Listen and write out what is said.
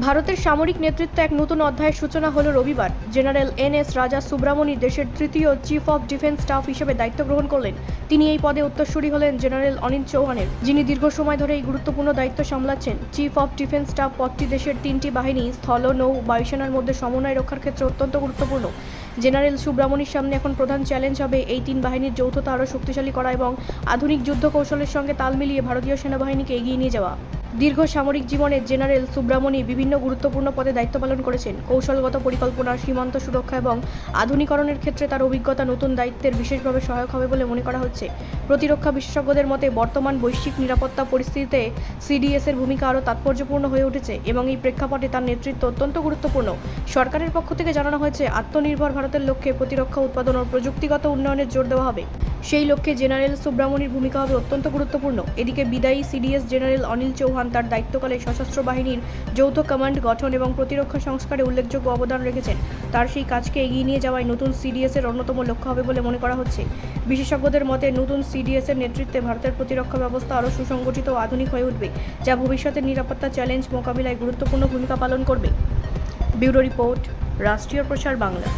ভারতের সামরিক নেতৃত্বে এক নতুন অধ্যায়ের সূচনা হলো রবিবার। জেনারেল এন.এস. রাজা সুব্রামণি দেশের তৃতীয় চিফ অফ ডিফেন্স স্টাফ হিসেবে দায়িত্ব গ্রহণ করলেন। তিনি এই পদে উত্তরসূরি হলেন জেনারেল অনিল চৌহানের, যিনি দীর্ঘ সময় ধরে এই গুরুত্বপূর্ণ দায়িত্ব সামলাচ্ছেন। চিফ অফ ডিফেন্স স্টাফ পদটি দেশের তিনটি বাহিনী স্থল, নৌ, বায়ুসেনার মধ্যে সমন্বয় রক্ষার ক্ষেত্রে অত্যন্ত গুরুত্বপূর্ণ। জেনারেল সুব্রামণির সামনে এখন প্রধান চ্যালেঞ্জ হবে এই তিন বাহিনীর যৌথতা আরও শক্তিশালী করা এবং আধুনিক যুদ্ধ কৌশলের সঙ্গে তাল মিলিয়ে ভারতীয় সেনাবাহিনীকে এগিয়ে নিয়ে যাওয়া। দীর্ঘ সামরিক জীবনে জেনারেল সুব্রামণি বিভিন্ন গুরুত্বপূর্ণ পদে দায়িত্ব পালন করেছেন। কৌশলগত পরিকল্পনা, সীমান্ত সুরক্ষা এবং আধুনিকরণের ক্ষেত্রে তার অভিজ্ঞতা নতুন দায়িত্বের বিশেষভাবে সহায়ক হবে বলে মনে করা হচ্ছে। প্রতিরক্ষা বিশেষজ্ঞদের মতে বর্তমান বৈশ্বিক নিরাপত্তা পরিস্থিতিতে সিডিএস-এর ভূমিকা আরও তাৎপর্যপূর্ণ হয়ে উঠেছে এবং এই প্রেক্ষাপটে তার নেতৃত্ব অত্যন্ত গুরুত্বপূর্ণ। সরকারের পক্ষ থেকে জানানো হয়েছে, আত্মনির্ভর ভারতের লক্ষ্যে প্রতিরক্ষা উৎপাদন ও প্রযুক্তিগত উন্নয়নের জোর দেওয়া হবে। সেই লক্ষ্যে জেনারেল সুব্রামণির ভূমিকা হবে অত্যন্ত গুরুত্বপূর্ণ। এদিকে বিদায়ী সিডিএস জেনারেল অনিল চৌহান তার দায়িত্বকালে সশস্ত্র বাহিনীর যৌথ কমান্ড গঠন এবং প্রতিরক্ষা সংস্কারে উল্লেখযোগ্য অবদান রেখেছেন। তার সেই কাজকে এগিয়ে নিয়ে যাওয়াই নতুন সিডিএস-এর অন্যতম লক্ষ্য হবে বলে মনে করা হচ্ছে। বিশেষজ্ঞদের মতে নতুন সিডিএস-এর নেতৃত্বে ভারতের প্রতিরক্ষা ব্যবস্থা আরও সুসংগঠিত ও আধুনিক হয়ে উঠবে, যা ভবিষ্যতের নিরাপত্তা চ্যালেঞ্জ মোকাবিলায় গুরুত্বপূর্ণ ভূমিকা পালন করবে। ব্যুরো রিপোর্ট, রাষ্ট্রীয় প্রসার বাংলা।